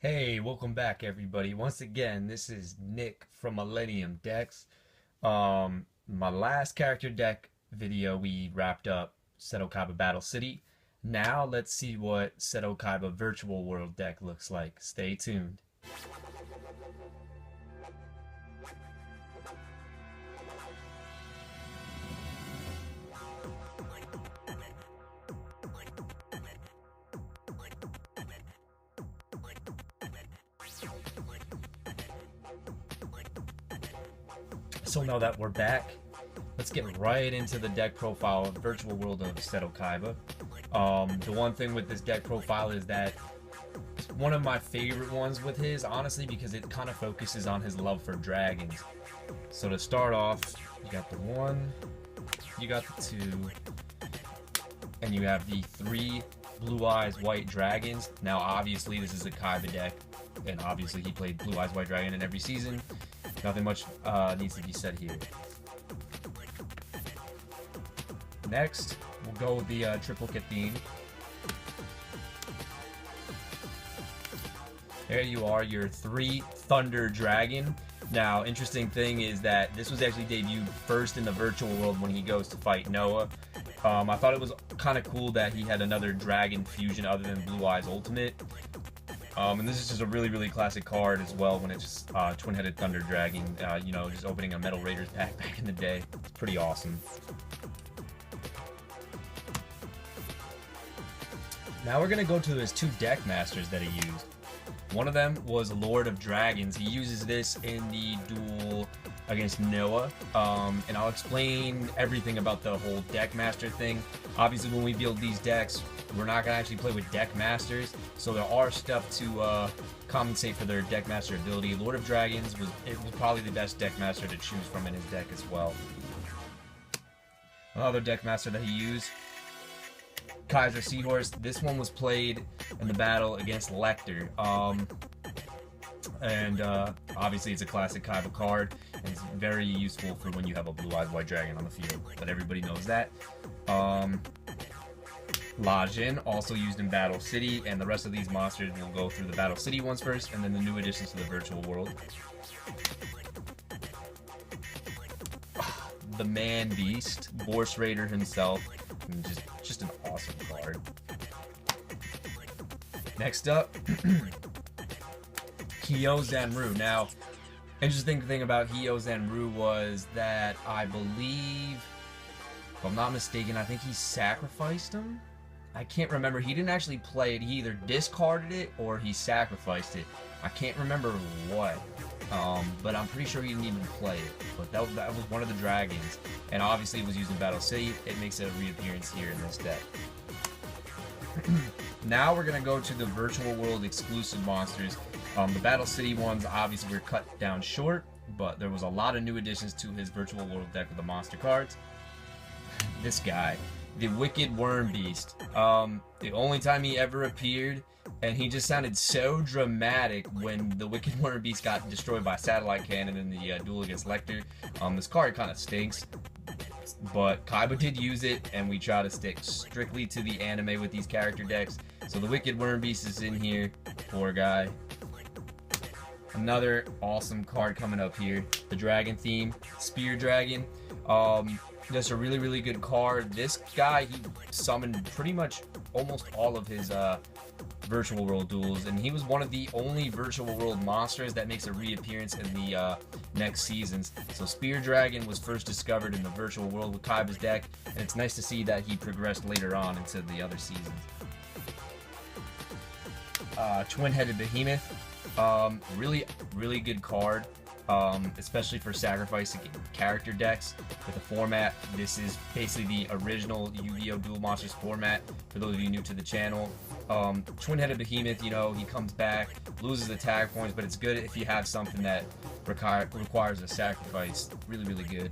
Hey, welcome back everybody. Once again, this is Nick from Millennium Decks. My last character deck video we wrapped up Seto Kaiba Battle City. Now let's see what Seto Kaiba Virtual World deck looks like. Stay tuned. So now that we're back, let's get right into the deck profile of Virtual World of Seto Kaiba. The one thing with this deck profile is that it's one of my favorite ones with his, honestly, because it kind of focuses on his love for dragons. So to start off, you got the 1, you got the 2, and you have the 3 Blue Eyes White Dragons. Now obviously this is a Kaiba deck, and obviously he played Blue Eyes White Dragon in every season. Nothing much needs to be said here. Next, we'll go with the triplicate theme. There you are, your 3 Thunder Dragon. Now, interesting thing is that this was actually debuted first in the virtual world when he goes to fight Noah. I thought it was kind of cool that he had another dragon fusion other than Blue Eyes Ultimate. And this is just a really classic card as well when it's just Twin-Headed Thunder Dragon, you know, just opening a Metal Raiders pack back in the day. It's pretty awesome. Now we're going to go to his 2 deck masters that he used. One of them was Lord of Dragons. He uses this in the duel against Noah, and I'll explain everything about the whole deck master thing. Obviously when we build these decks, we're not going to actually play with deck masters, so there are stuff to compensate for their deck master ability. Lord of Dragons was probably the best deck master to choose from in his deck as well. Another deck master that he used, Kaiser Sea Horse. This one was played in the battle against Lecter. Obviously it's a classic Kaiba card, and it's very useful for when you have a Blue Eyes White Dragon on the field, but everybody knows that. Lajin, also used in Battle City, and the rest of these monsters will go through the Battle City ones first, and then the new additions to the virtual world. The Man Beast, Vorse Raider himself, just an awesome card. Next up, Hyozanryu. Now, interesting thing about Hyozanryu was that I believe, if I'm not mistaken, I think he sacrificed him. I can't remember. He didn't actually play it. He either discarded it or he sacrificed it. I can't remember what. But I'm pretty sure he didn't even play it. But that was one of the dragons. And obviously it was used in Battle City. It makes a reappearance here in this deck. Now we're going to go to the virtual world exclusive monsters. The Battle City ones obviously were cut down short, but there was a lot of new additions to his virtual world deck with the monster cards. This guy, the Wicked Worm Beast. The only time he ever appeared, and he just sounded so dramatic when the Wicked Worm Beast got destroyed by Satellite Cannon in the duel against Lecter. This card kind of stinks, but Kaiba did use it, and we try to stick strictly to the anime with these character decks. So the Wicked Worm Beast is in here. Poor guy. Another awesome card coming up here, the Dragon theme, Spear Dragon. Just a really good card. This guy, he summoned pretty much almost all of his virtual world duels, and he was one of the only virtual world monsters that makes a reappearance in the next seasons. So Spear Dragon was first discovered in the virtual world with Kaiba's deck, and it's nice to see that he progressed later on into the other seasons. Twin-Headed Behemoth. Really good card. Especially for sacrificing character decks with the format. This is basically the original Yu-Gi-Oh! Duel Monsters format, for those of you new to the channel. Twin-Headed Behemoth, you know, he comes back, loses attack points, but it's good if you have something that requires a sacrifice. Really good.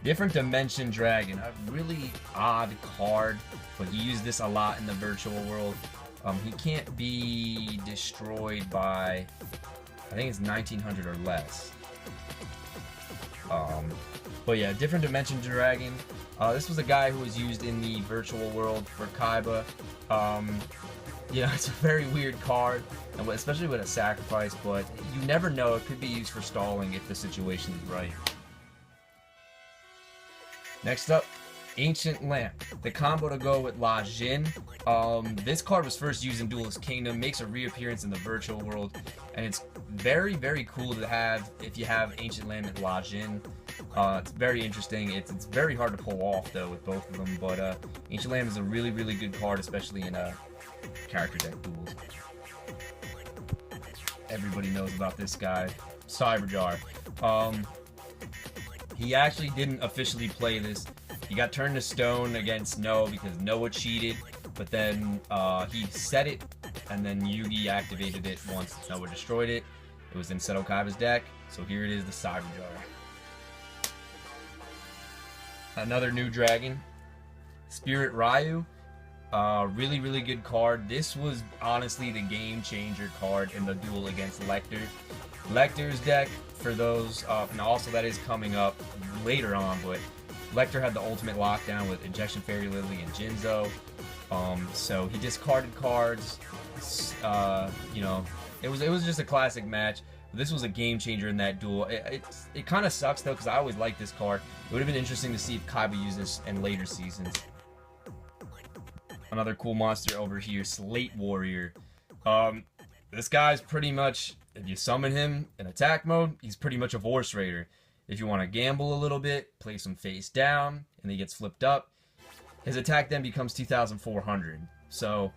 Different Dimension Dragon, a really odd card, but you use this a lot in the virtual world. He can't be destroyed by, I think it's 1900 or less. But yeah, Different Dimension Dragon. This was a guy who was used in the virtual world for Kaiba. You know, it's a very weird card, especially with a sacrifice, but you never know. It could be used for stalling if the situation is right. Next up, Ancient Lamp. The combo to go with La Jin. This card was first used in Duelist Kingdom, makes a reappearance in the virtual world, and it's very, very cool to have if you have Ancient Lamp and La Jin. It's very interesting. It's very hard to pull off, though, with both of them, but Ancient Lamp is a really, really good card, especially in character deck duels. Everybody knows about this guy, Cyberjar. He actually didn't officially play this. He got turned to stone against Noah because Noah cheated, but then he set it, and then Yugi activated it once Noah destroyed it. It was in Seto Kaiba's deck, so here it is, the Cyberjar. Another new dragon, Spirit Ryu. Really, really good card. This was honestly the game changer card in the duel against Lecter. Lecter's deck, for those, and also that is coming up later on, but Lecter had the ultimate lockdown with Injection Fairy Lily and Jinzo. So he discarded cards. You know, it was just a classic match. This was a game changer in that duel. It kind of sucks though, because I always liked this card. It would have been interesting to see if Kaiba used this in later seasons. Another cool monster over here, Slate Warrior. This guy's pretty much, if you summon him in attack mode, he's pretty much a Vorse Raider. If you want to gamble a little bit, place him face down, and he gets flipped up, his attack then becomes 2,400. So,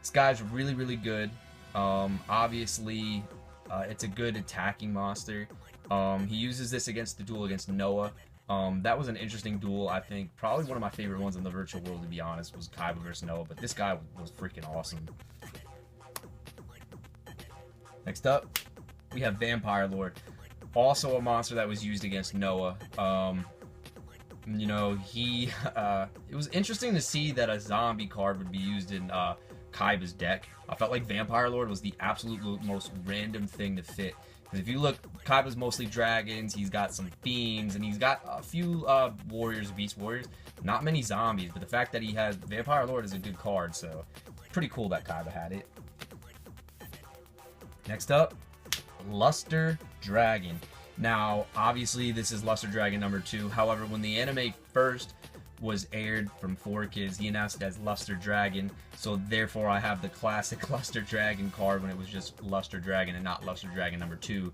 this guy's really, really good. Obviously, it's a good attacking monster. He uses this against the duel against Noah. That was an interesting duel, I think. Probably one of my favorite ones in the virtual world, to be honest, was Kaiba versus Noah. But this guy was freaking awesome. Next up, we have Vampire Lord. Also a monster that was used against Noah. You know, it was interesting to see that a zombie card would be used in Kaiba's deck. I felt like Vampire Lord was the absolute most random thing to fit. Because if you look, Kaiba's mostly dragons, he's got some fiends, and he's got a few warriors, beast warriors. Not many zombies, but the fact that he has Vampire Lord is a good card, so pretty cool that Kaiba had it. Next up, Luster Dragon. Now, obviously, this is Luster Dragon number 2. However, when the anime first was aired from 4Kids, he announced it as Luster Dragon. So therefore, I have the classic Luster Dragon card when it was just Luster Dragon and not Luster Dragon number 2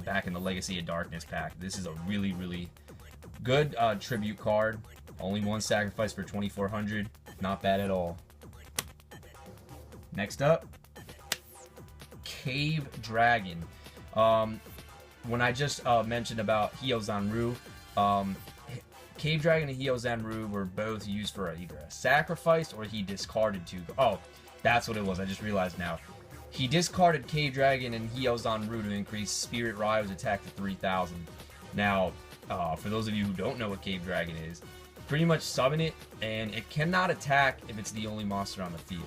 back in the Legacy of Darkness pack. This is a really, really good tribute card. Only one sacrifice for 2,400. Not bad at all. Next up, Cave Dragon. When I just mentioned about Hyozanryu, Cave Dragon and Hyozanryu were both used for either a sacrifice or he discarded two. Oh, that's what it was. I just realized now. He discarded Cave Dragon and Hyozanryu to increase Spirit Ryu's attack to 3,000. Now, for those of you who don't know what Cave Dragon is, pretty much summon it, and it cannot attack if it's the only monster on the field.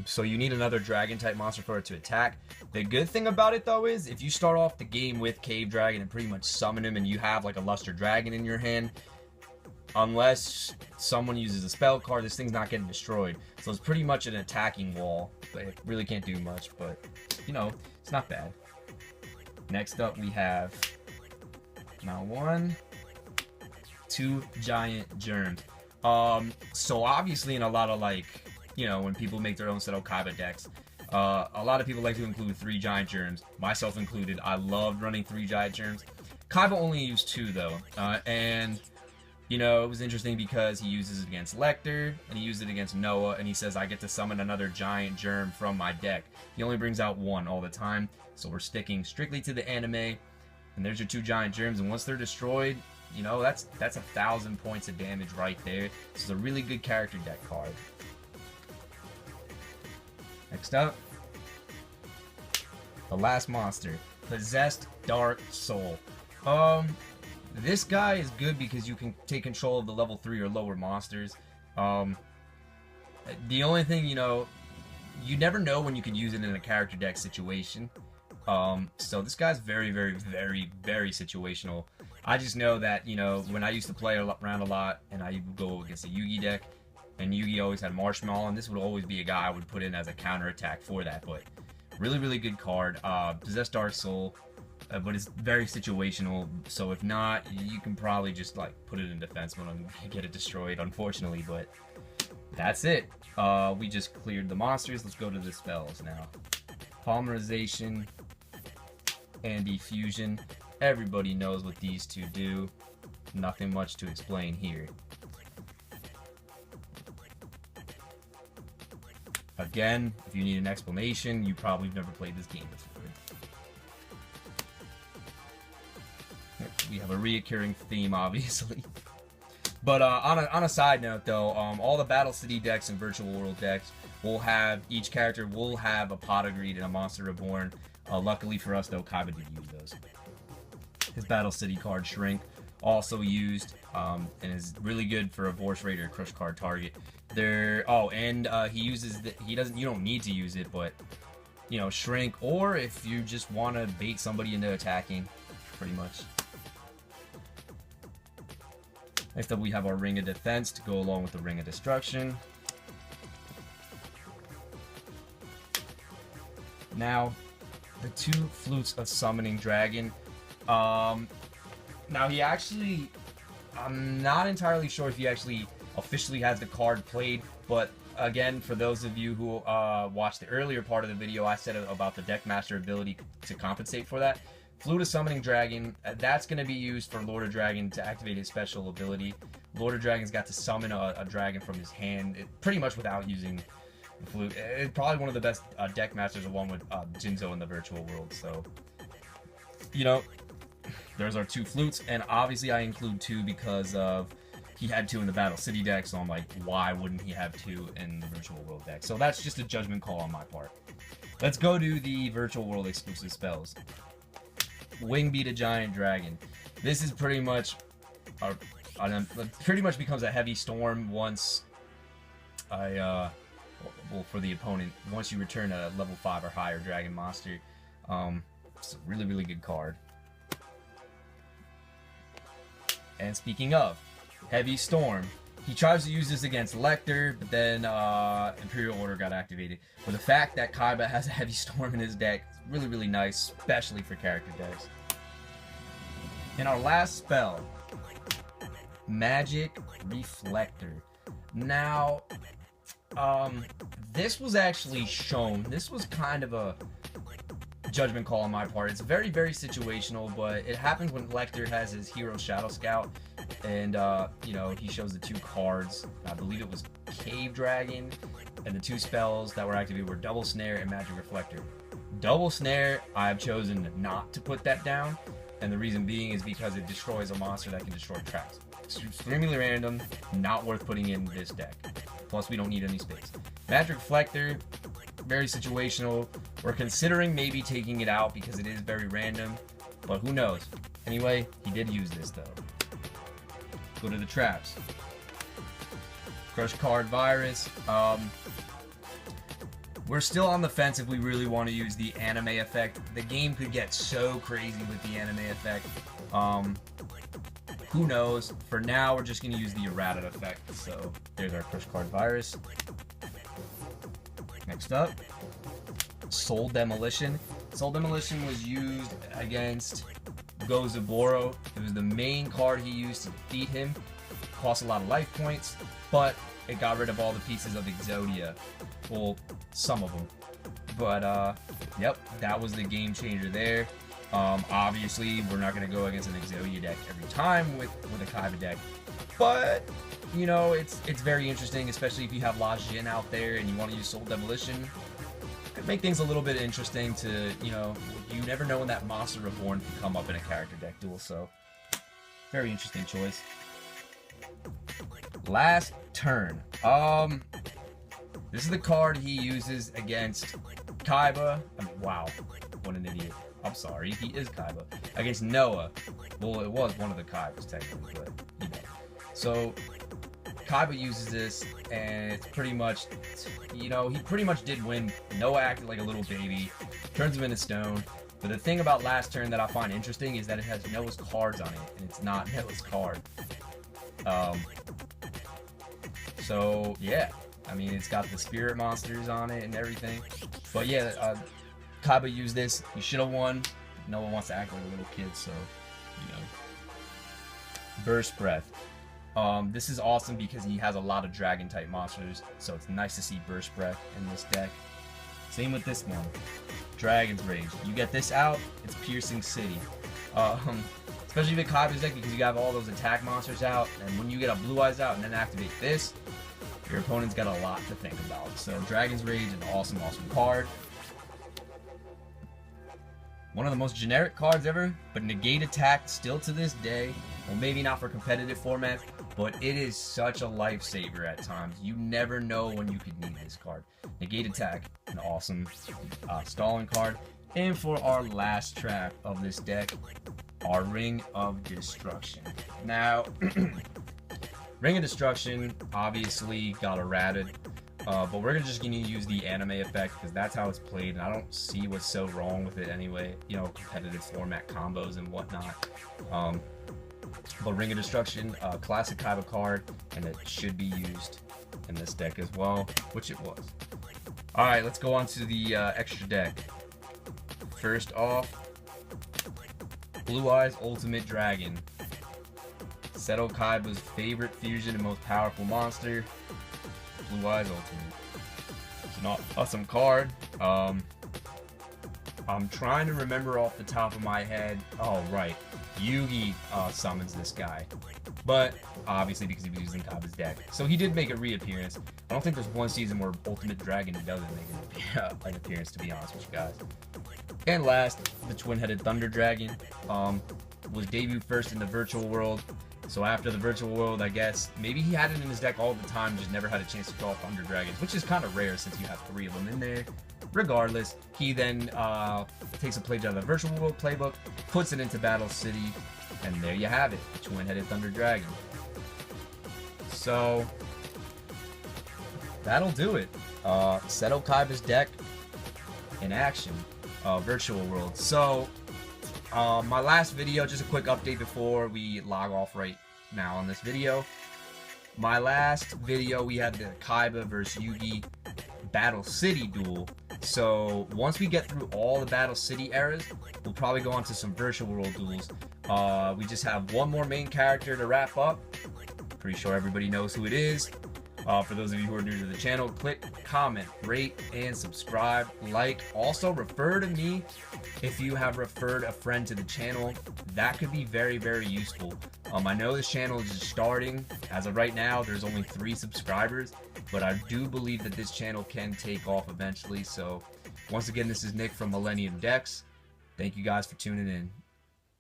So you need another dragon-type monster for it to attack. The good thing about it, though, is if you start off the game with Cave Dragon and pretty much summon him and you have, like, a Luster Dragon in your hand, unless someone uses a spell card, this thing's not getting destroyed. So it's pretty much an attacking wall. It really can't do much, but, you know, it's not bad. Next up, we have... now 1, 2 giant germs. So obviously in a lot of, like... you know, when people make their own Seto Kaiba decks, a lot of people like to include 3 giant germs, myself included. I loved running 3 giant germs. Kaiba only used 2 though, and you know, it was interesting because he uses it against Lecter, and he used it against Noah, and he says, I get to summon another giant germ from my deck. He only brings out 1 all the time, so we're sticking strictly to the anime, and there's your 2 giant germs, and once they're destroyed, you know, that's 1,000 points of damage right there. This is a really good character deck card. Next up, the last monster, Possessed Dark Soul. This guy is good because you can take control of the level 3 or lower monsters. The only thing, you know, you never know when you can use it in a character deck situation. So this guy's very, very, very, very situational. I just know that, you know, when I used to play around a lot and I would go against a Yugi deck, and Yugi always had Marshmallow, and this would always be a guy I would put in as a counterattack for that. But really, really good card. Possessed Dark Soul, but it's very situational. So if not, you can probably just like put it in defense mode and get it destroyed, unfortunately. But that's it. We just cleared the monsters. Let's go to the spells now. Polymerization and Diffusion. Everybody knows what these two do. Nothing much to explain here. Again, if you need an explanation, you probably have never played this game before. We have a reoccurring theme, obviously. But on a side note, though, all the Battle City decks and Virtual World decks will have, each character will have a Pot of Greed and a Monster Reborn. Luckily for us, though, Kaiba did use those. His Battle City card, Shrink, also used, and is really good for a Vorse Raider crush card target. He uses you don't need to use it, but you know, Shrink, or if you just want to bait somebody into attacking, pretty much. Next up, we have our Ring of Defense to go along with the Ring of Destruction. Now, the two Flutes of Summoning Dragon. Now he actually, I'm not entirely sure if he actually officially has the card played, but again, for those of you who watched the earlier part of the video, I said about the Deckmaster ability to compensate for that. Flute of Summoning Dragon, that's going to be used for Lord of Dragon to activate his special ability. Lord of Dragon's got to summon a dragon from his hand, pretty much without using the flute. It's probably one of the best deck masters, along with Jinzo in the virtual world. So, you know, there's our two flutes, and obviously I include two because of he had two in the Battle City deck, so I'm like, why wouldn't he have two in the virtual world deck? So that's just a judgment call on my part. Let's go to the virtual world exclusive spells. Wing Beat a Giant Dragon. This is pretty much becomes a heavy storm once well, for the opponent, once you return a level 5 or higher dragon monster. It's a really, really good card. And speaking of Heavy Storm, he tries to use this against Lecter, but then Imperial Order got activated. But the fact that Kaiba has a Heavy Storm in his deck is really, really nice, especially for character decks. In our last spell, Magic Reflector. Now, this was actually shown. This was kind of a judgment call on my part. It's very, very situational, but it happens when Lecter has his Hero Shadow Scout, and you know, he shows the two cards. I believe it was Cave Dragon, and the two spells that were activated were Double Snare and Magic Reflector. Double Snare, I've chosen not to put that down, and the reason being is because it destroys a monster that can destroy traps. It's extremely random, not worth putting in this deck. Plus, we don't need any space. Magic Reflector, very situational. We're considering maybe taking it out because it is very random, but who knows. Anyway, he did use this though. Go to the traps. Crush Card Virus. We're still on the fence if we really want to use the anime effect. The game could get so crazy with the anime effect. Who knows? For now, we're just going to use the errata effect. So there's our Crush Card Virus. Next up, Soul Demolition. Soul Demolition was used against Gozaburo. It was the main card he used to defeat him. Cost a lot of life points, but it got rid of all the pieces of Exodia. Well, some of them. But, yep, that was the game changer there. Obviously, we're not going to go against an Exodia deck every time with a Kaiba deck. But, you know, it's very interesting, especially if you have La Jin out there and you want to use Soul Demolition. It could make things a little bit interesting to, you know, you never know when that Monster Reborn can come up in a character deck duel, so very interesting choice. Last turn. This is the card he uses against Kaiba. I mean, wow, what an idiot. I'm sorry, he is Kaiba. Against Noah. Well, it was one of the Kaibas, technically, but, you know. So, Kaiba uses this, and it's pretty much, you know, he pretty much did win. Noah acted like a little baby, turns him into stone, But the thing about Last Turn that I find interesting is that it has Noah's cards on it, and it's not Noah's card. So yeah, I mean, it's got the spirit monsters on it and everything. But yeah, Kaiba used this. He should have won. Noah wants to act like a little kid, so you know. Burst Breath. This is awesome because he has a lot of dragon type monsters, so it's nice to see Burst Breath in this deck. Same with this one, Dragon's Rage. You get this out, it's Piercing City. Especially with Kaiba's deck because you have all those attack monsters out, and when you get a Blue Eyes out and then activate this, your opponent's got a lot to think about. So Dragon's Rage, an awesome, awesome card. One of the most generic cards ever, but negate attack still to this day. Well, maybe not for competitive formats, but it is such a lifesaver at times. You never know when you could need this card. Negate attack, an awesome stalling card. And for our last trap of this deck, our Ring of Destruction. Now, Ring of Destruction obviously got errated, but we're just going to use the anime effect because that's how it's played, and I don't see what's so wrong with it anyway. You know, competitive format combos and whatnot. But Ring of Destruction, classic Kaiba card, and it should be used in this deck as well, which it was. Alright, let's go on to the extra deck. First off, Blue Eyes Ultimate Dragon. Seto Kaiba's favorite fusion and most powerful monster. Blue Eyes Ultimate. It's an awesome card. I'm trying to remember off the top of my head. Oh, right. Yugi summons this guy. But, obviously, because he was using Kaiba's deck. So he did make a reappearance. I don't think there's one season where Ultimate Dragon doesn't make an appearance, to be honest with you guys. And last, the Twin-Headed Thunder Dragon. Was debuted first in the virtual world. So after the virtual world, I guess, maybe he had it in his deck all the time, just never had a chance to draw Thunder Dragons, which is kind of rare since you have 3 of them in there. Regardless, he then takes a page out of the virtual world playbook, puts it into Battle City, and there you have it, Twin-Headed Thunder Dragon. So, that'll do it. Seto Kaiba's deck in action, virtual world. So, my last video, just a quick update before we log off right now on this video. My last video, we had the Kaiba versus Yugi Battle City duel. So once we get through all the Battle City eras, we'll probably go on to some virtual world duels. We just have one more main character to wrap up. Pretty sure everybody knows who it is. For those of you who are new to the channel, click, comment, rate, and subscribe. Like, also refer to me if you have referred a friend to the channel. That could be very, very useful. I know this channel is just starting. As of right now, there's only 3 subscribers, but I do believe that this channel can take off eventually. So, once again, this is Nick from Millennium Decks. Thank you guys for tuning in.